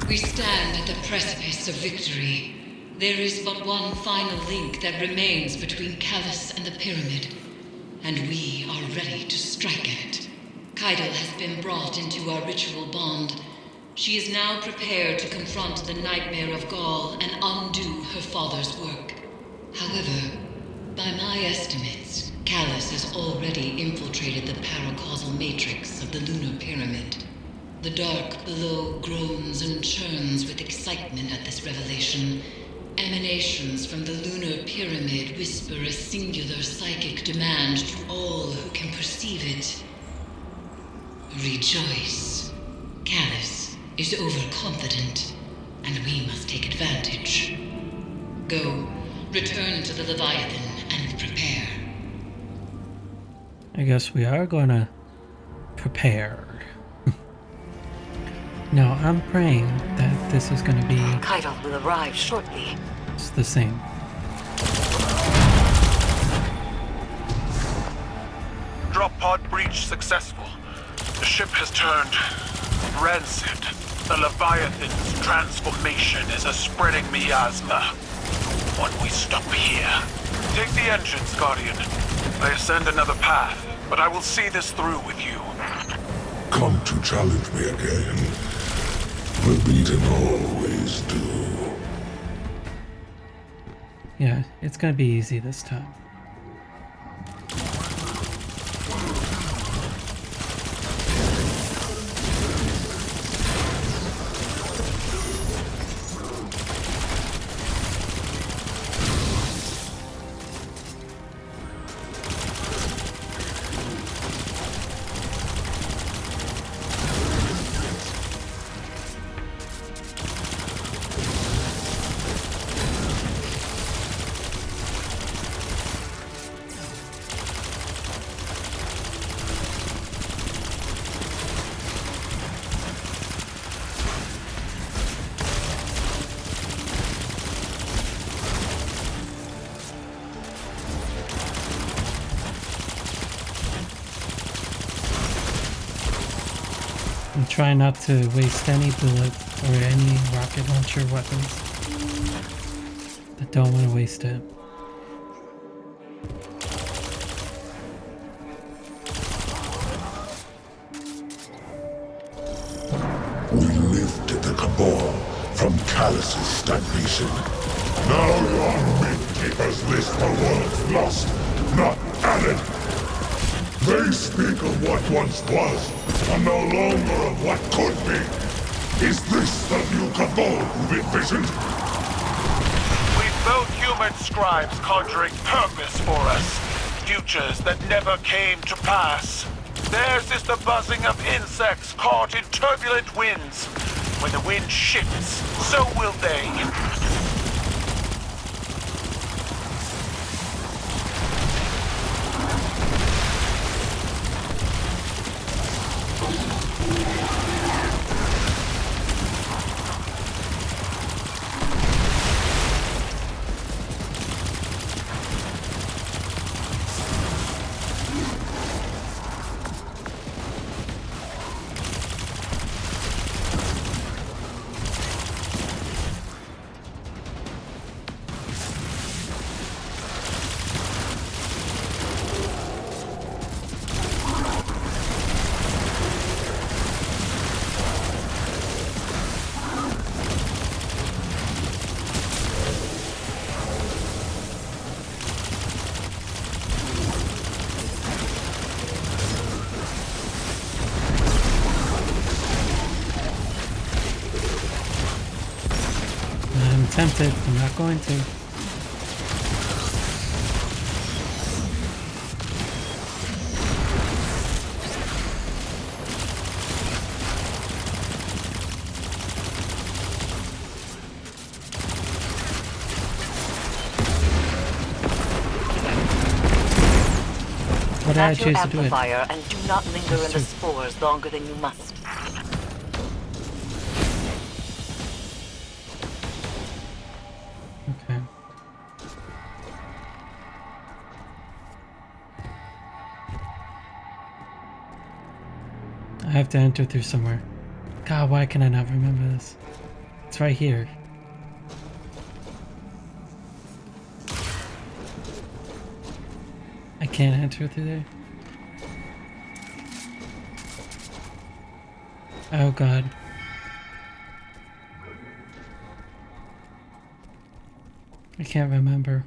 We stand at the precipice of victory. There is but one final link that remains between Callus and the Pyramid, and we are ready to strike at it. Kaido has been brought into our ritual bond. She is now prepared to confront the nightmare of Gaul and undo her father's work. However, by my estimates, Callus has already infiltrated the paracausal matrix of the lunar pyramid. The dark below groans and churns with excitement at this revelation. Emanations from the lunar pyramid whisper a singular psychic demand to all who can perceive it. Rejoice. Callus is overconfident, and we must take advantage. Go, return to the Leviathan and prepare. I guess we are gonna prepare. Now, I'm praying that this is gonna be... Kaido will arrive shortly. It's the same. Drop pod breach successful. The ship has turned rancid. The Leviathan's transformation is a spreading miasma. What we stop here? Take the engines, Guardian. I ascend another path, but I will see this through with you. Come to challenge me again. The beaten always do. Yeah, it's gonna be easy this time. I'm trying not to waste any bullets or any rocket launcher weapons. I don't want to waste it. We lifted the Cabal from Callus's stagnation. Now your mid-keepers list the world's lost, not added. They speak of what once was, and no longer of what could be. Is this the new Cabal you've envisioned? We've both human scribes conjuring purpose for us. Futures that never came to pass. Theirs is the buzzing of insects caught in turbulent winds. When the wind shifts, so will they. I'm tempted. I'm not going to. What did I Match your choose to do it? amplifier and do not linger in the spores longer than you must. Okay. I have to enter through somewhere. God, why can I not remember this? It's right here. I can't enter through there. Oh god. I can't remember.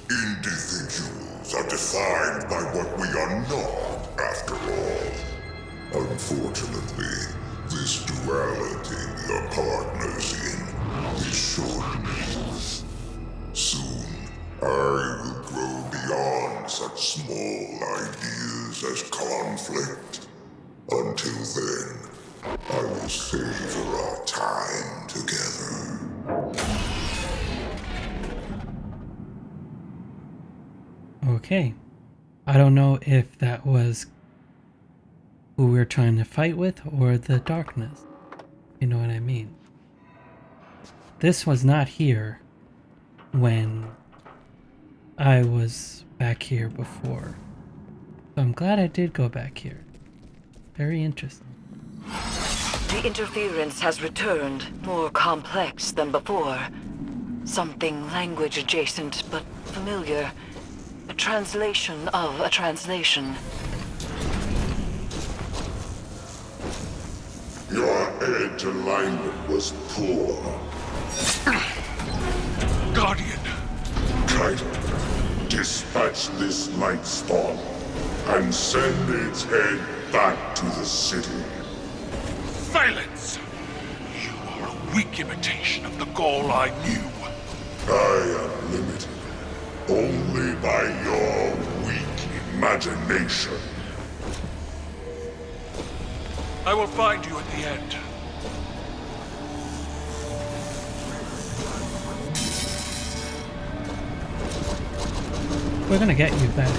Individuals are defined by what we are not, after all. Unfortunately, this duality we are partners in is short-lived. Soon, I will grow beyond such small ideas as conflict. Until then, I will savor our time together. Okay. I don't know if that was who we were trying to fight with or the darkness. You know what I mean? This was not here when I was back here before. So I'm glad I did go back here. Very interesting. The interference has returned, more complex than before. Something language adjacent, but familiar. A translation of a translation. Your edge alignment was poor. Guardian! Kaido, dispatch this light spawn and send its head back to the city. Silence! You are a weak imitation of the Gaul I knew. I am limited only by your weak imagination. I will find you at the end. We're gonna get you back.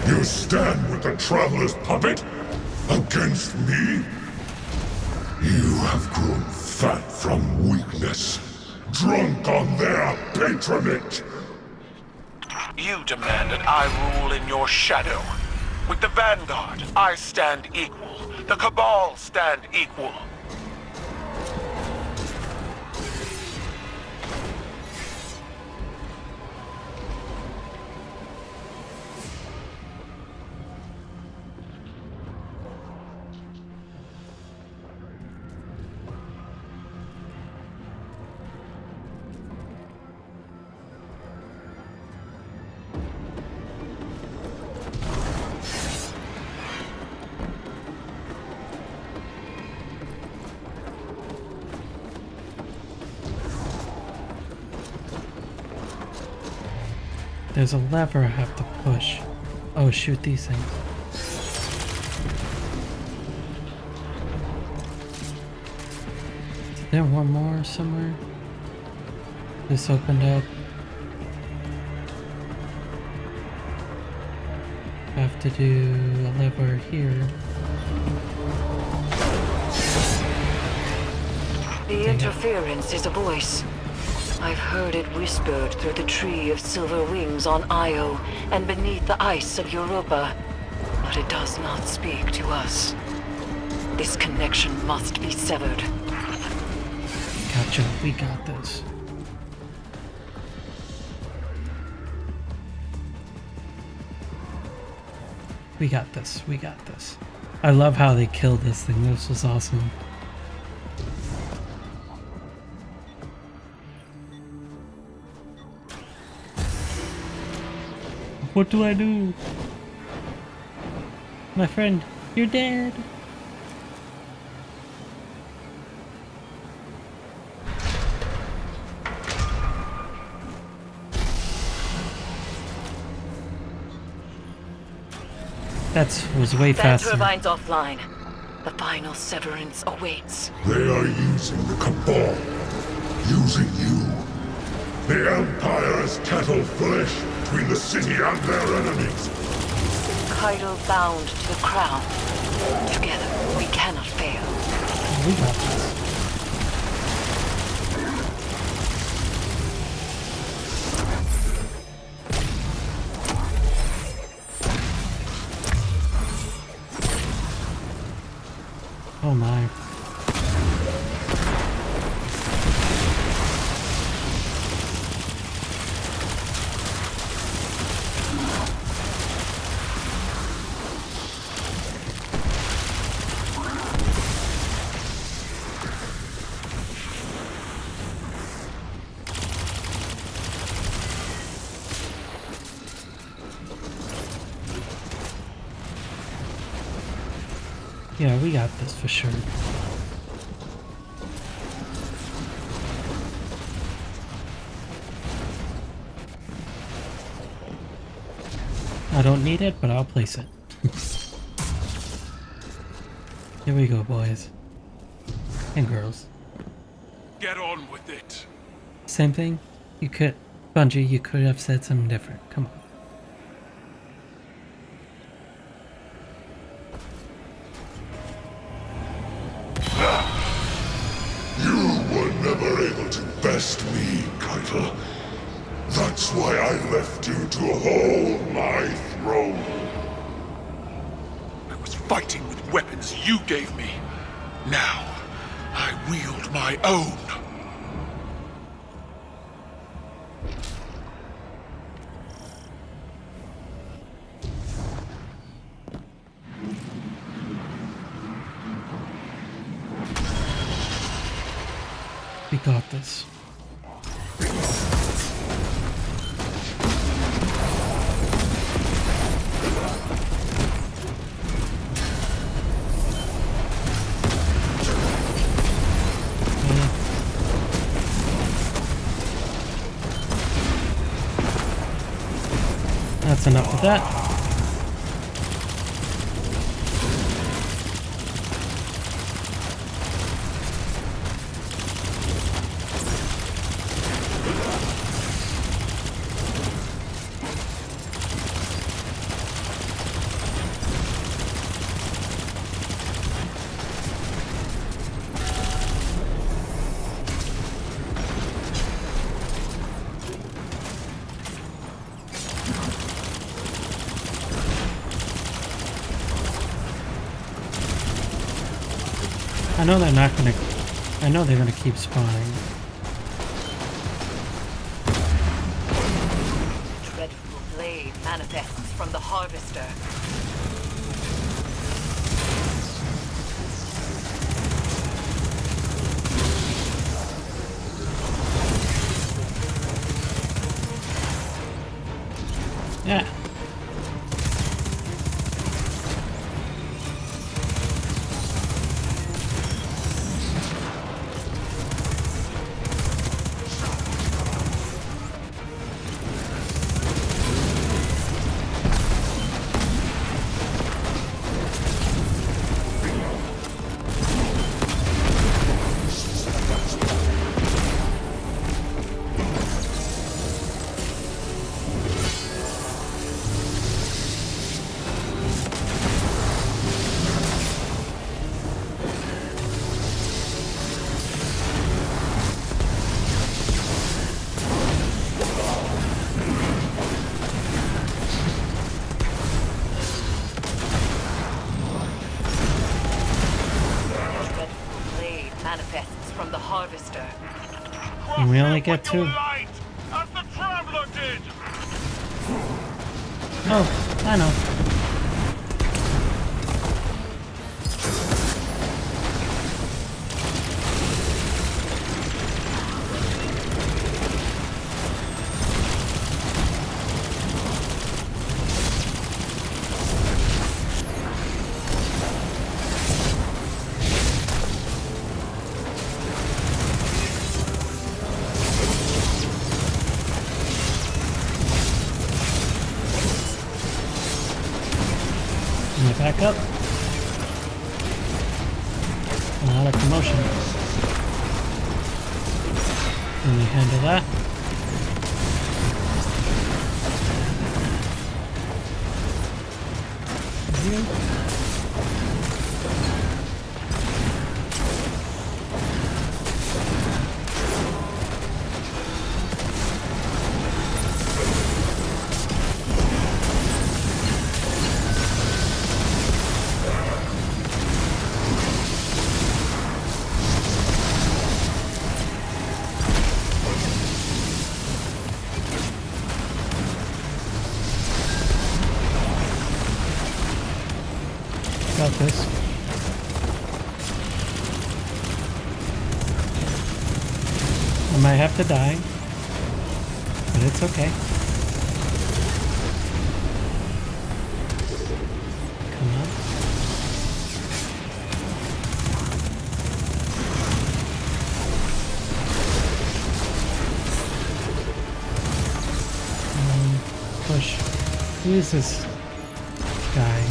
You stand with the Traveler's puppet against me? You have grown fat from weakness, drunk on their patronage. You demanded I rule in your shadow. With the Vanguard, I stand equal. The Cabal stand equal. There's a lever I have to push. Oh, shoot these things. Is there one more somewhere? This opened up. I have to do a lever here. The interference is a voice. I've heard it whispered through the tree of silver wings on Io and beneath the ice of Europa. But it does not speak to us. This connection must be severed. Gotcha, we got this. We got this, we got this. I love how they killed this thing, this was awesome. What do I do? My friend, you're dead. That was way Fan faster. turbines offline. The final severance awaits. They are using the Cabal. Using you. The Empire is cattle flesh between the city and their enemies. Kaido bound to the crown. Together, we cannot fail. We got this. Oh my. Yeah, we got this for sure. I don't need it, but I'll place it. Here we go, boys. And girls. Get on with it. Same thing? You could... Bungie, you could have said something different. Come on. You were never able to best me, Kaido. That's why I left you to hold my throne. I was fighting with weapons you gave me. Now, I wield my own. We got this. That's enough of that. I know they're not gonna... I know they're gonna keep spawning. Dreadful blade manifests from the Harvester. Yeah. Manifests from the Harvester. And we only get two. Light, as the Traveler did. Oh, I know. back up. A lot of commotion. Can we handle that? Here. Got this. I might have to die, but it's okay. Come on. Push. Who is this guy?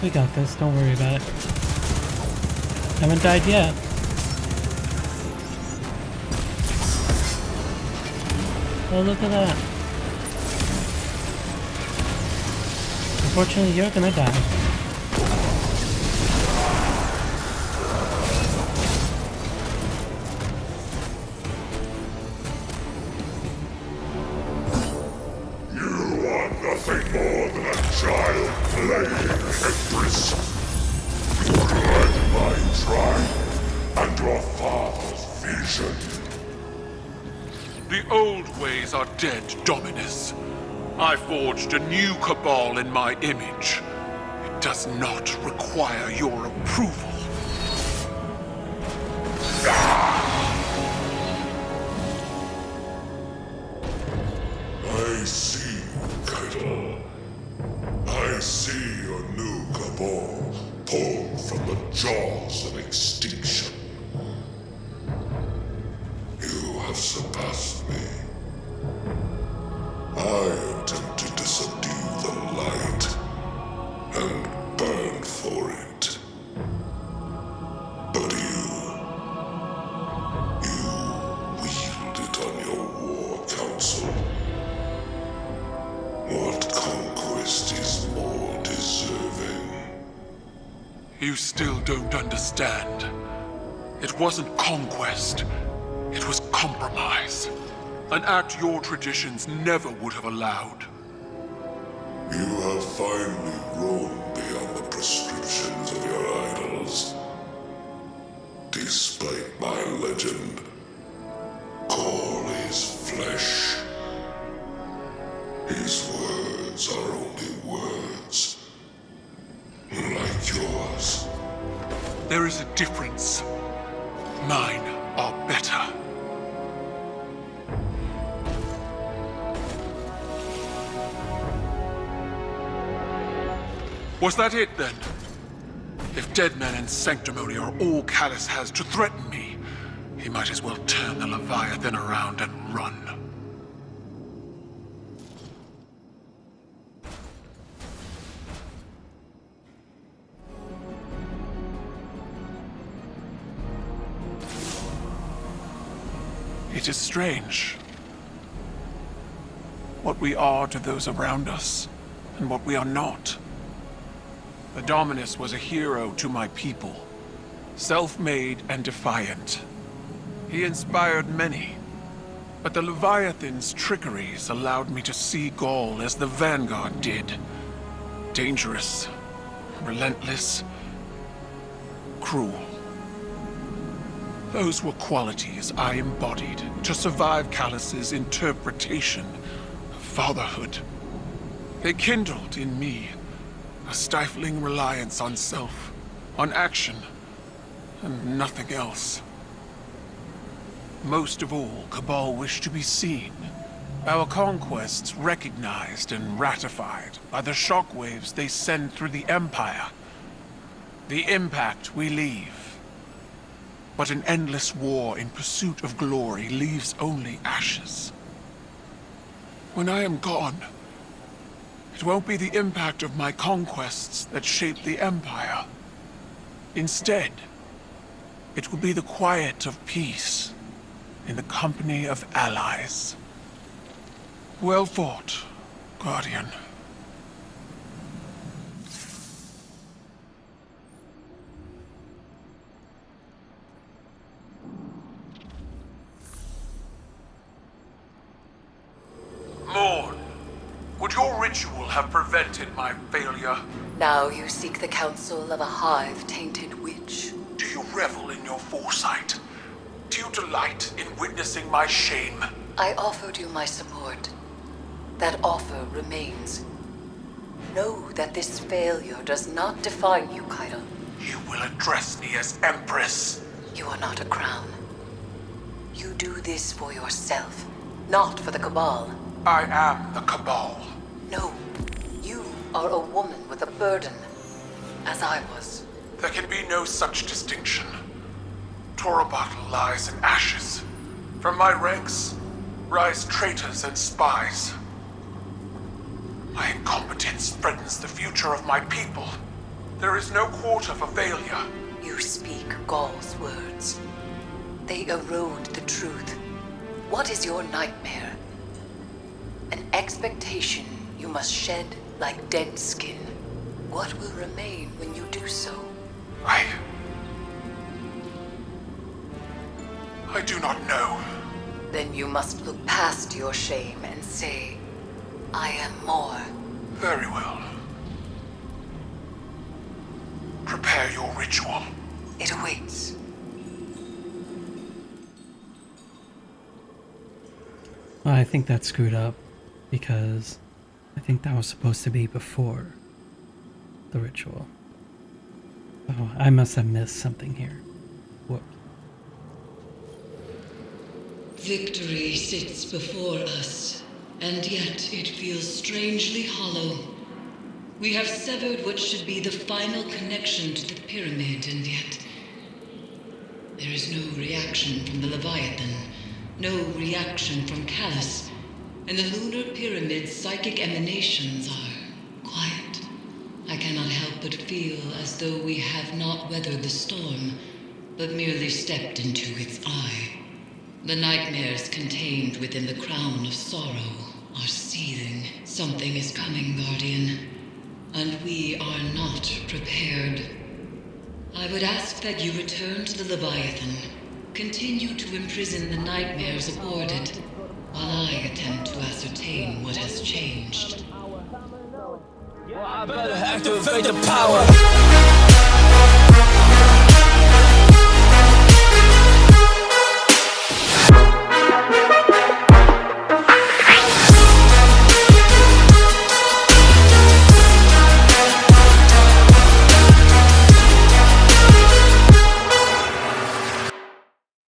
We got this, don't worry about it. Haven't died yet. Oh, look at that. Unfortunately, you're gonna die. You are nothing more than a child playing Empress. You led my tribe and your father's vision. The old ways are dead, Dominus. I forged a new cabal in my image. It does not require your approval. I see you, Kaido. I see your new cabal pulled from the jaws of extinction. You have surpassed me. I attempted to subdue the light and burn for it. But you wield it on your war council. What conquest is more deserving? You still don't understand. It wasn't conquest. It was compromise. An act your traditions never would have allowed. You have finally grown beyond the prescriptions of your idols. Despite my legend, Gaul is flesh. His words are only words. Like yours. There is a difference. Mine are better. Was that it, then? If dead men and sanctimony are all Callus has to threaten me, he might as well turn the Leviathan around and run. It is strange. What we are to those around us, and what we are not. The Dominus was a hero to my people, self-made and defiant. He inspired many, but the Leviathan's trickeries allowed me to see Gaul as the Vanguard did. Dangerous, relentless, cruel. Those were qualities I embodied to survive Callus's interpretation of fatherhood. They kindled in me a stifling reliance on self, on action, and nothing else. Most of all, Cabal wished to be seen, Our conquests recognized and ratified by the shockwaves they send through the Empire. The impact we leave. But an endless war in pursuit of glory leaves only ashes. When I am gone, it won't be the impact of my conquests that shape the Empire. Instead, it will be the quiet of peace in the company of allies. Well fought, Guardian. Morn, would your ritual have prevented my failure? Now you seek the counsel of a hive-tainted witch. Do you revel in your foresight? Do you delight in witnessing my shame? I offered you my support. That offer remains. Know that this failure does not define you, Kaido. You will address me as Empress. You are not a crown. You do this for yourself, not for the Cabal. I am the Cabal. No, you are a woman with a burden, as I was. There can be no such distinction. Torobatl lies in ashes. From my ranks rise traitors and spies. My incompetence threatens the future of my people. There is no quarter for failure. You speak Gaul's words. They erode the truth. What is your nightmare? An expectation you must shed like dead skin. What will remain when you do so? I do not know. Then you must look past your shame and say, I am more. Very well. Prepare your ritual. It awaits. Well, I think that's screwed up because I think that was supposed to be before the ritual. Oh, I must have missed something here. Whoops. Victory sits before us, and yet it feels strangely hollow. We have severed what should be the final connection to the pyramid, and yet there is no reaction from the Leviathan, no reaction from Callus, and the lunar pyramid's psychic emanations are quiet. I cannot help but feel as though we have not weathered the storm, but merely stepped into its eye. The nightmares contained within the crown of sorrow are seething. Something is coming, Guardian, and we are not prepared. I would ask that you return to the Leviathan, continue to imprison the nightmares aboard it, while I attempt to ascertain what has changed. I better activate the power.